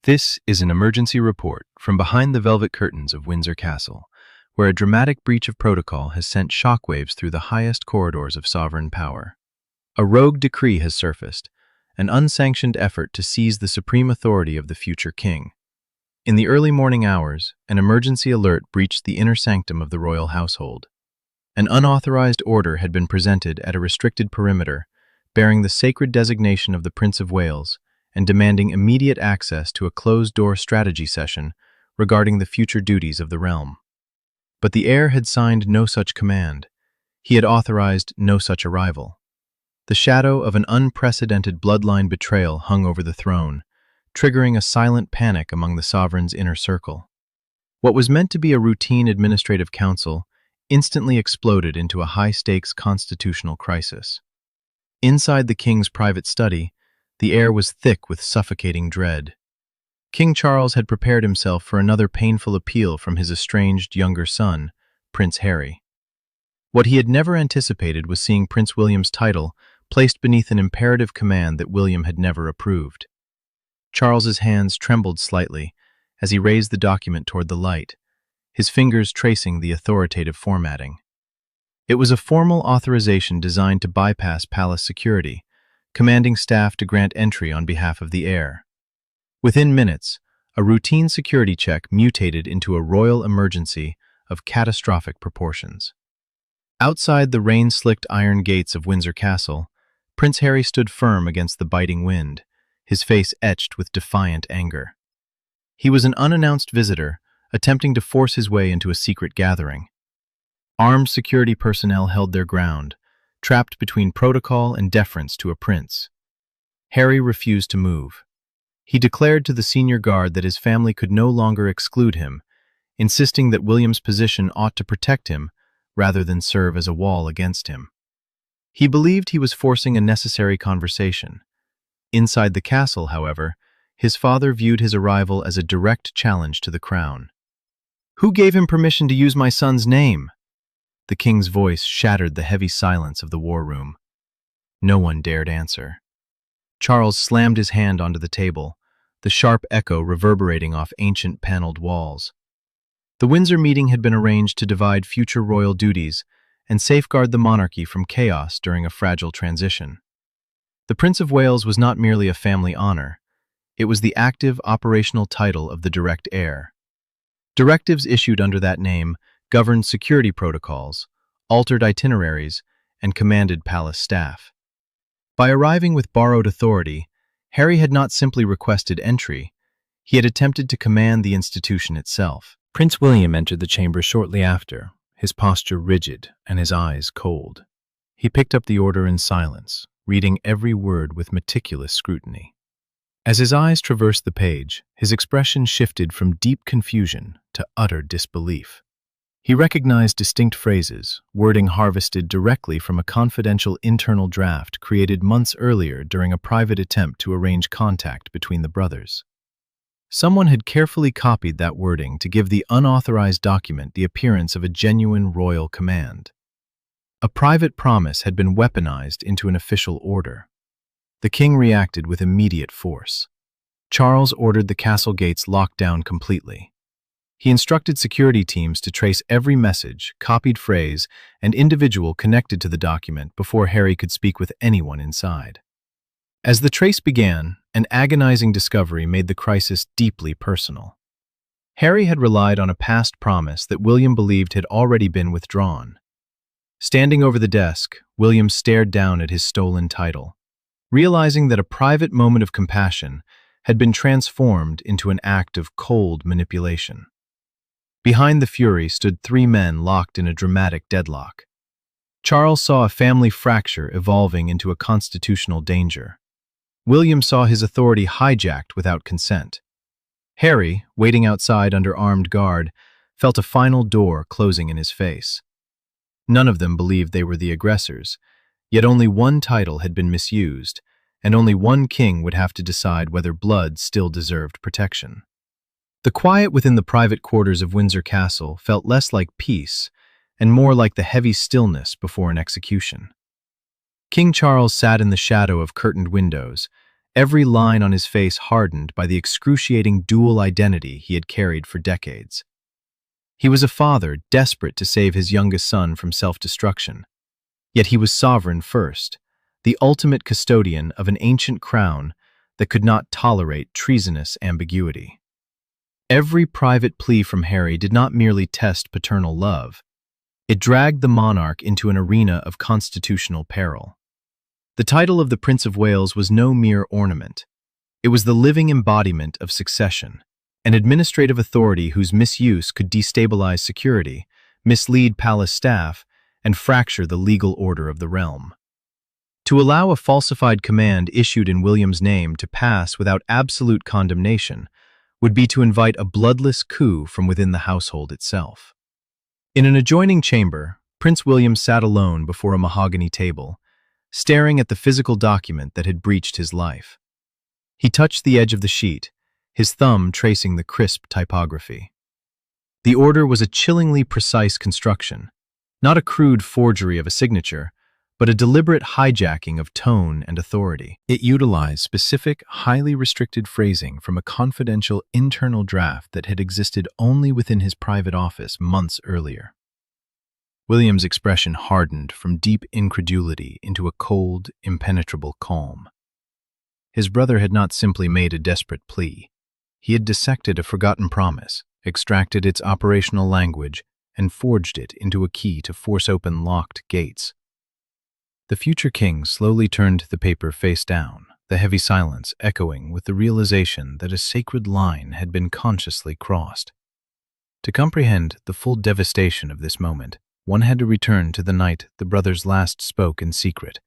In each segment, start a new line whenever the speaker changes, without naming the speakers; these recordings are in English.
This is an emergency report from behind the velvet curtains of Windsor Castle, where a dramatic breach of protocol has sent shockwaves through the highest corridors of sovereign power. A rogue decree has surfaced, an unsanctioned effort to seize the supreme authority of the future king. In the early morning hours, an emergency alert breached the inner sanctum of the royal household. An unauthorized order had been presented at a restricted perimeter, bearing the sacred designation of the Prince of Wales, and demanding immediate access to a closed-door strategy session regarding the future duties of the realm. But the heir had signed no such command. He had authorized no such arrival. The shadow of an unprecedented bloodline betrayal hung over the throne, triggering a silent panic among the sovereign's inner circle. What was meant to be a routine administrative council instantly exploded into a high-stakes constitutional crisis. Inside the king's private study, the air was thick with suffocating dread. King Charles had prepared himself for another painful appeal from his estranged younger son, Prince Harry. What he had never anticipated was seeing Prince William's title placed beneath an imperative command that William had never approved. Charles's hands trembled slightly as he raised the document toward the light, his fingers tracing the authoritative formatting. It was a formal authorization designed to bypass palace security, commanding staff to grant entry on behalf of the heir. Within minutes, a routine security check mutated into a royal emergency of catastrophic proportions. Outside the rain-slicked iron gates of Windsor Castle, Prince Harry stood firm against the biting wind, his face etched with defiant anger. He was an unannounced visitor, attempting to force his way into a secret gathering. Armed security personnel held their ground, trapped between protocol and deference to a prince. Harry refused to move. He declared to the senior guard that his family could no longer exclude him, insisting that William's position ought to protect him rather than serve as a wall against him. He believed he was forcing a necessary conversation. Inside the castle, however, his father viewed his arrival as a direct challenge to the crown. "Who gave him permission to use my son's name?" The king's voice shattered the heavy silence of the war room. No one dared answer. Charles slammed his hand onto the table, the sharp echo reverberating off ancient paneled walls. The Windsor meeting had been arranged to divide future royal duties and safeguard the monarchy from chaos during a fragile transition. The Prince of Wales was not merely a family honor, it was the active operational title of the direct heir. Directives issued under that name governed security protocols, altered itineraries, and commanded palace staff. By arriving with borrowed authority, Harry had not simply requested entry, he had attempted to command the institution itself. Prince William entered the chamber shortly after, his posture rigid and his eyes cold. He picked up the order in silence, reading every word with meticulous scrutiny. As his eyes traversed the page, his expression shifted from deep confusion to utter disbelief. He recognized distinct phrases, wording harvested directly from a confidential internal draft created months earlier during a private attempt to arrange contact between the brothers. Someone had carefully copied that wording to give the unauthorized document the appearance of a genuine royal command. A private promise had been weaponized into an official order. The king reacted with immediate force. Charles ordered the castle gates locked down completely. He instructed security teams to trace every message, copied phrase, and individual connected to the document before Harry could speak with anyone inside. As the trace began, an agonizing discovery made the crisis deeply personal. Harry had relied on a past promise that William believed had already been withdrawn. Standing over the desk, William stared down at his stolen title, realizing that a private moment of compassion had been transformed into an act of cold manipulation. Behind the fury stood three men locked in a dramatic deadlock. Charles saw a family fracture evolving into a constitutional danger. William saw his authority hijacked without consent. Harry, waiting outside under armed guard, felt a final door closing in his face. None of them believed they were the aggressors, yet only one title had been misused, and only one king would have to decide whether blood still deserved protection. The quiet within the private quarters of Windsor Castle felt less like peace and more like the heavy stillness before an execution. King Charles sat in the shadow of curtained windows, every line on his face hardened by the excruciating dual identity he had carried for decades. He was a father desperate to save his youngest son from self-destruction. Yet he was sovereign first, the ultimate custodian of an ancient crown that could not tolerate treasonous ambiguity. Every private plea from Harry did not merely test paternal love. It dragged the monarch into an arena of constitutional peril. The title of the Prince of Wales was no mere ornament. It was the living embodiment of succession, an administrative authority whose misuse could destabilize security, mislead palace staff, and fracture the legal order of the realm. To allow a falsified command issued in William's name to pass without absolute condemnation would be to invite a bloodless coup from within the household itself. In an adjoining chamber, Prince William sat alone before a mahogany table, staring at the physical document that had breached his life. He touched the edge of the sheet, his thumb tracing the crisp typography. The order was a chillingly precise construction, not a crude forgery of a signature, but a deliberate hijacking of tone and authority. It utilized specific, highly restricted phrasing from a confidential internal draft that had existed only within his private office months earlier. William's expression hardened from deep incredulity into a cold, impenetrable calm. His brother had not simply made a desperate plea. He had dissected a forgotten promise, extracted its operational language, and forged it into a key to force open locked gates. The future king slowly turned the paper face down, the heavy silence echoing with the realization that a sacred line had been consciously crossed. To comprehend the full devastation of this moment, one had to return to the night the brothers last spoke in secret,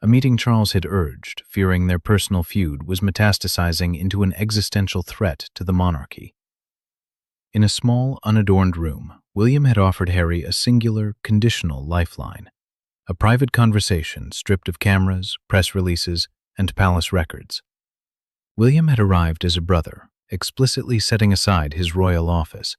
a meeting Charles had urged, fearing their personal feud was metastasizing into an existential threat to the monarchy. In a small, unadorned room, William had offered Harry a singular, conditional lifeline. A private conversation stripped of cameras, press releases, and palace records. William had arrived as a brother, explicitly setting aside his royal office.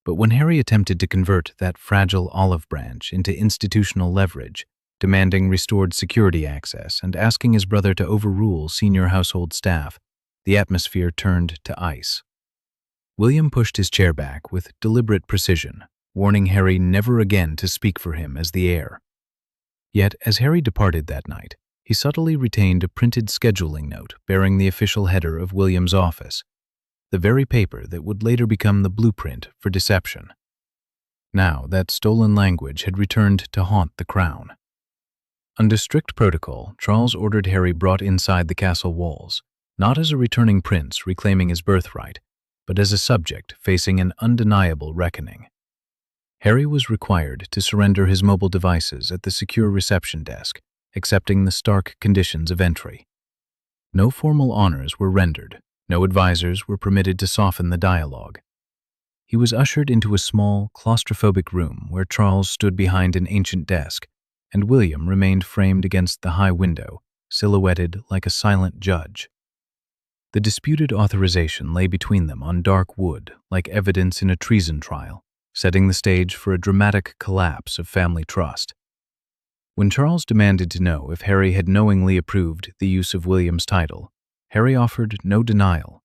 But when Harry attempted to convert that fragile olive branch into institutional leverage, demanding restored security access and asking his brother to overrule senior household staff, the atmosphere turned to ice. William pushed his chair back with deliberate precision, warning Harry never again to speak for him as the heir. Yet, as Harry departed that night, he subtly retained a printed scheduling note bearing the official header of William's office, the very paper that would later become the blueprint for deception. Now, that stolen language had returned to haunt the crown. Under strict protocol, Charles ordered Harry brought inside the castle walls, not as a returning prince reclaiming his birthright, but as a subject facing an undeniable reckoning. Harry was required to surrender his mobile devices at the secure reception desk, accepting the stark conditions of entry. No formal honors were rendered, no advisors were permitted to soften the dialogue. He was ushered into a small, claustrophobic room where Charles stood behind an ancient desk, and William remained framed against the high window, silhouetted like a silent judge. The disputed authorization lay between them on dark wood, like evidence in a treason trial, setting the stage for a dramatic collapse of family trust. When Charles demanded to know if Harry had knowingly approved the use of William's title, Harry offered no denial.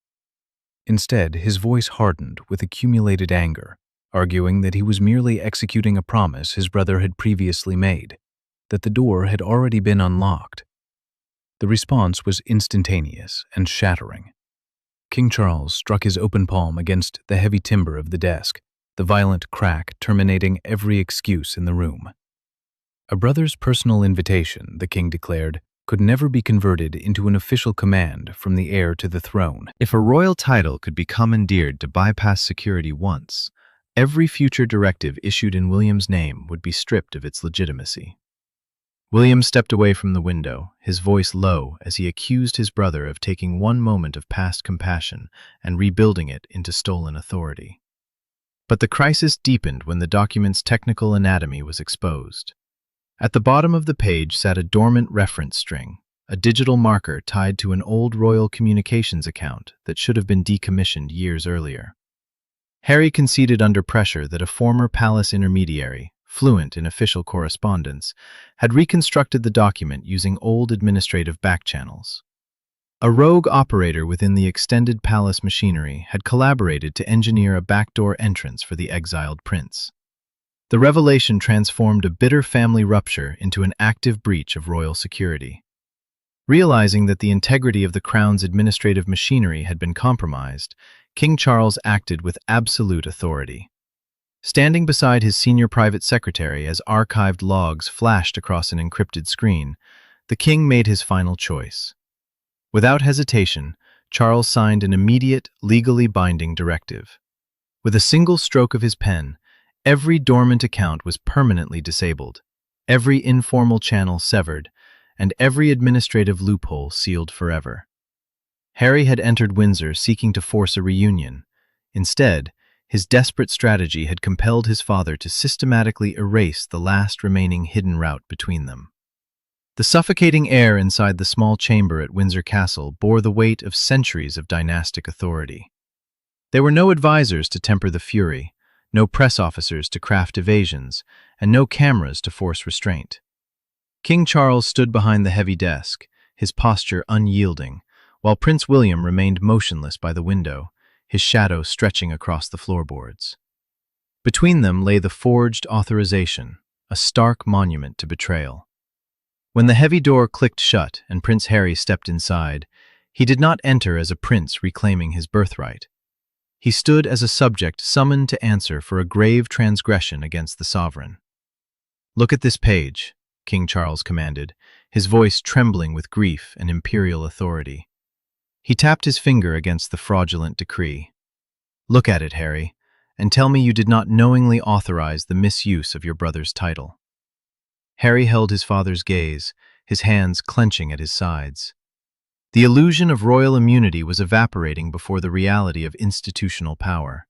Instead, his voice hardened with accumulated anger, arguing that he was merely executing a promise his brother had previously made, that the door had already been unlocked. The response was instantaneous and shattering. King Charles struck his open palm against the heavy timber of the desk, the violent crack terminating every excuse in the room. A brother's personal invitation, the king declared, could never be converted into an official command from the heir to the throne. If a royal title could be commandeered to bypass security once, every future directive issued in William's name would be stripped of its legitimacy. William stepped away from the window, his voice low as he accused his brother of taking one moment of past compassion and rebuilding it into stolen authority. But the crisis deepened when the document's technical anatomy was exposed. At the bottom of the page sat a dormant reference string, a digital marker tied to an old royal communications account that should have been decommissioned years earlier. Harry conceded under pressure that a former palace intermediary, fluent in official correspondence, had reconstructed the document using old administrative backchannels. A rogue operator within the extended palace machinery had collaborated to engineer a backdoor entrance for the exiled prince. The revelation transformed a bitter family rupture into an active breach of royal security. Realizing that the integrity of the crown's administrative machinery had been compromised, King Charles acted with absolute authority. Standing beside his senior private secretary as archived logs flashed across an encrypted screen, the king made his final choice. Without hesitation, Charles signed an immediate, legally binding directive. With a single stroke of his pen, every dormant account was permanently disabled, every informal channel severed, and every administrative loophole sealed forever. Harry had entered Windsor seeking to force a reunion. Instead, his desperate strategy had compelled his father to systematically erase the last remaining hidden route between them. The suffocating air inside the small chamber at Windsor Castle bore the weight of centuries of dynastic authority. There were no advisors to temper the fury, no press officers to craft evasions, and no cameras to force restraint. King Charles stood behind the heavy desk, his posture unyielding, while Prince William remained motionless by the window, his shadow stretching across the floorboards. Between them lay the forged authorization, a stark monument to betrayal. When the heavy door clicked shut and Prince Harry stepped inside, he did not enter as a prince reclaiming his birthright. He stood as a subject summoned to answer for a grave transgression against the sovereign. "Look at this page," King Charles commanded, his voice trembling with grief and imperial authority. He tapped his finger against the fraudulent decree. "Look at it, Harry, and tell me you did not knowingly authorize the misuse of your brother's title." Harry held his father's gaze, his hands clenching at his sides. The illusion of royal immunity was evaporating before the reality of institutional power.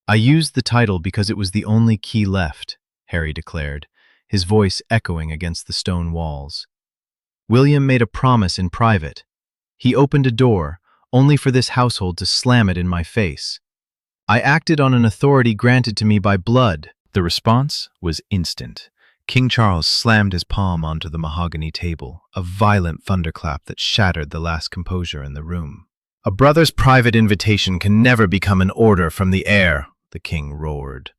"I used the title because it was the only key left," Harry declared, his voice echoing against the stone walls. "William made a promise in private. He opened a door, only for this household to slam it in my face. I acted on an authority granted to me by blood." The response was instant. King Charles slammed his palm onto the mahogany table, a violent thunderclap that shattered the last composure in the room. "A brother's private invitation can never become an order from the heir," the king roared.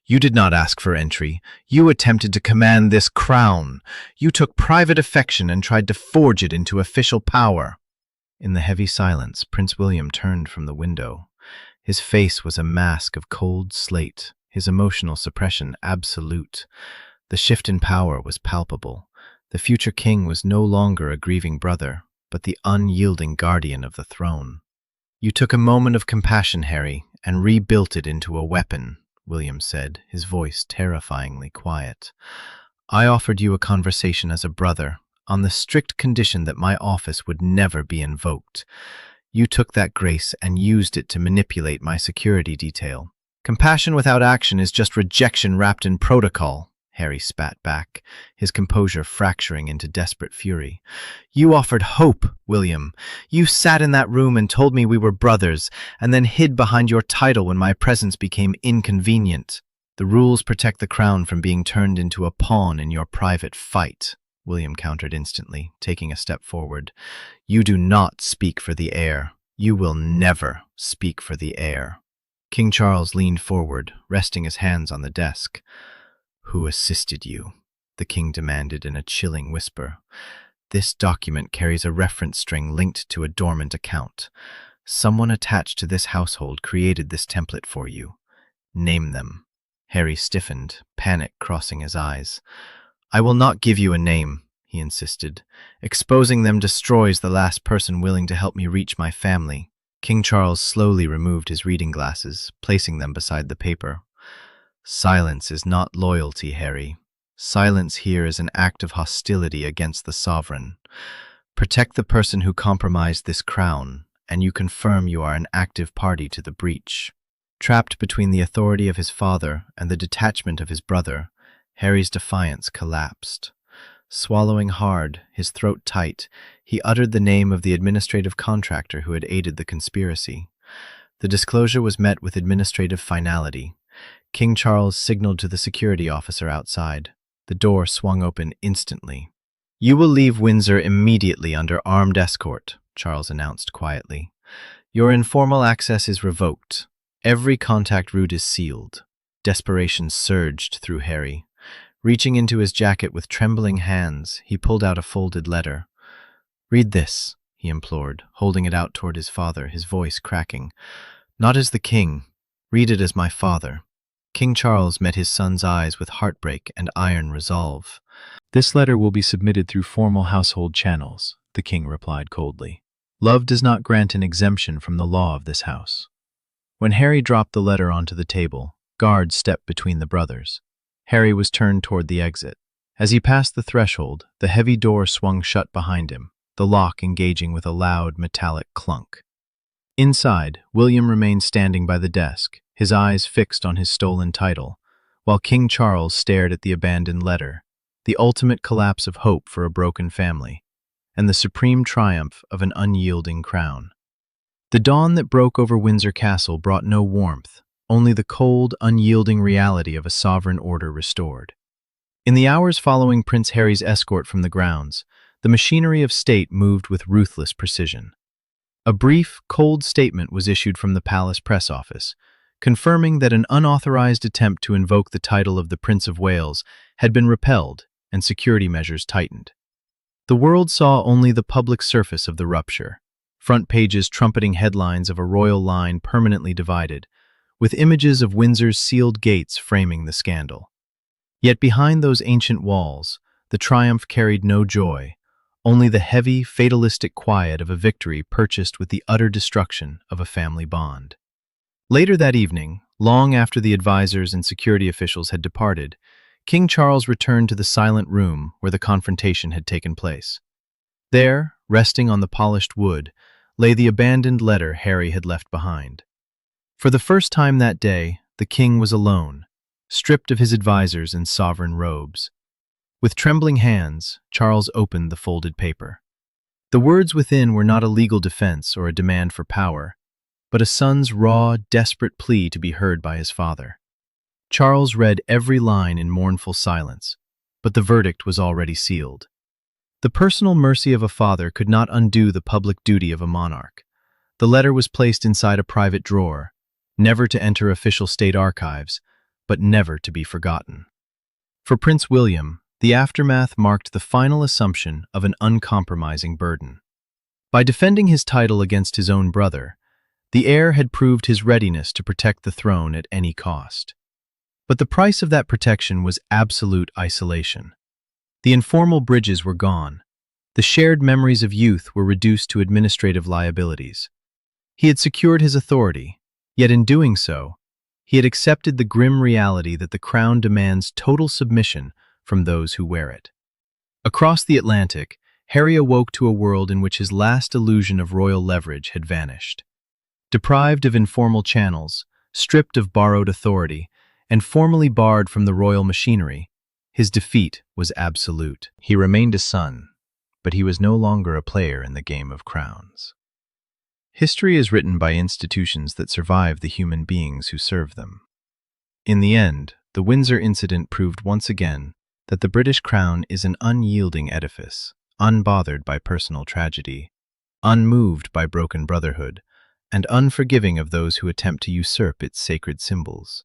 "You did not ask for entry. You attempted to command this crown. You took private affection and tried to forge it into official power." In the heavy silence, Prince William turned from the window. His face was a mask of cold slate, his emotional suppression absolute. The shift in power was palpable. The future king was no longer a grieving brother, but the unyielding guardian of the throne. "You took a moment of compassion, Harry, and rebuilt it into a weapon," William said, his voice terrifyingly quiet. "I offered you a conversation as a brother, on the strict condition that my office would never be invoked. You took that grace and used it to manipulate my security detail. Compassion without action is just rejection wrapped in protocol," Harry spat back, his composure fracturing into desperate fury. "You offered hope, William. You sat in that room and told me we were brothers, and then hid behind your title when my presence became inconvenient. The rules protect the crown from being turned into a pawn in your private fight," William countered instantly, taking a step forward. "You do not speak for the heir. You will never speak for the heir." King Charles leaned forward, resting his hands on the desk. "Who assisted you?" the king demanded in a chilling whisper. "This document carries a reference string linked to a dormant account. Someone attached to this household created this template for you. Name them." Harry stiffened, panic crossing his eyes. "I will not give you a name," he insisted. "Exposing them destroys the last person willing to help me reach my family." King Charles slowly removed his reading glasses, placing them beside the paper. "Silence is not loyalty, Harry. Silence here is an act of hostility against the sovereign. Protect the person who compromised this crown, and you confirm you are an active party to the breach." Trapped between the authority of his father and the detachment of his brother, Harry's defiance collapsed. Swallowing hard, his throat tight, he uttered the name of the administrative contractor who had aided the conspiracy. The disclosure was met with administrative finality. King Charles signaled to the security officer outside. The door swung open instantly. "You will leave Windsor immediately under armed escort," Charles announced quietly. "Your informal access is revoked. Every contact route is sealed." Desperation surged through Harry. Reaching into his jacket with trembling hands, he pulled out a folded letter. "Read this," he implored, holding it out toward his father, his voice cracking. "Not as the king. Read it as my father." King Charles met his son's eyes with heartbreak and iron resolve. "This letter will be submitted through formal household channels," the king replied coldly. "Love does not grant an exemption from the law of this house." When Harry dropped the letter onto the table, guards stepped between the brothers. Harry was turned toward the exit. As he passed the threshold, the heavy door swung shut behind him, the lock engaging with a loud, metallic clunk. Inside, William remained standing by the desk, his eyes fixed on his stolen title, while King Charles stared at the abandoned letter, the ultimate collapse of hope for a broken family, and the supreme triumph of an unyielding crown. The dawn that broke over Windsor Castle brought no warmth, only the cold, unyielding reality of a sovereign order restored. In the hours following Prince Harry's escort from the grounds, the machinery of state moved with ruthless precision. A brief, cold statement was issued from the palace press office, confirming that an unauthorized attempt to invoke the title of the Prince of Wales had been repelled and security measures tightened. The world saw only the public surface of the rupture, front pages trumpeting headlines of a royal line permanently divided, with images of Windsor's sealed gates framing the scandal. Yet behind those ancient walls, the triumph carried no joy, only the heavy, fatalistic quiet of a victory purchased with the utter destruction of a family bond. Later that evening, long after the advisors and security officials had departed, King Charles returned to the silent room where the confrontation had taken place. There, resting on the polished wood, lay the abandoned letter Harry had left behind. For the first time that day, the king was alone, stripped of his advisors and sovereign robes. With trembling hands, Charles opened the folded paper. The words within were not a legal defense or a demand for power, but a son's raw, desperate plea to be heard by his father. Charles read every line in mournful silence, but the verdict was already sealed. The personal mercy of a father could not undo the public duty of a monarch. The letter was placed inside a private drawer, never to enter official state archives, but never to be forgotten. For Prince William, the aftermath marked the final assumption of an uncompromising burden. By defending his title against his own brother, the heir had proved his readiness to protect the throne at any cost. But the price of that protection was absolute isolation. The informal bridges were gone. The shared memories of youth were reduced to administrative liabilities. He had secured his authority, yet in doing so, he had accepted the grim reality that the crown demands total submission from those who wear it. Across the Atlantic, Harry awoke to a world in which his last illusion of royal leverage had vanished. Deprived of informal channels, stripped of borrowed authority, and formally barred from the royal machinery, his defeat was absolute. He remained a son, but he was no longer a player in the game of crowns. History is written by institutions that survive the human beings who serve them. In the end, the Windsor incident proved once again that the British crown is an unyielding edifice, unbothered by personal tragedy, unmoved by broken brotherhood, and unforgiving of those who attempt to usurp its sacred symbols.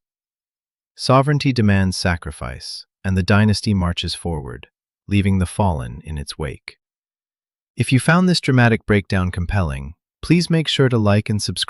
Sovereignty demands sacrifice, and the dynasty marches forward, leaving the fallen in its wake. If you found this dramatic breakdown compelling, please make sure to like and subscribe.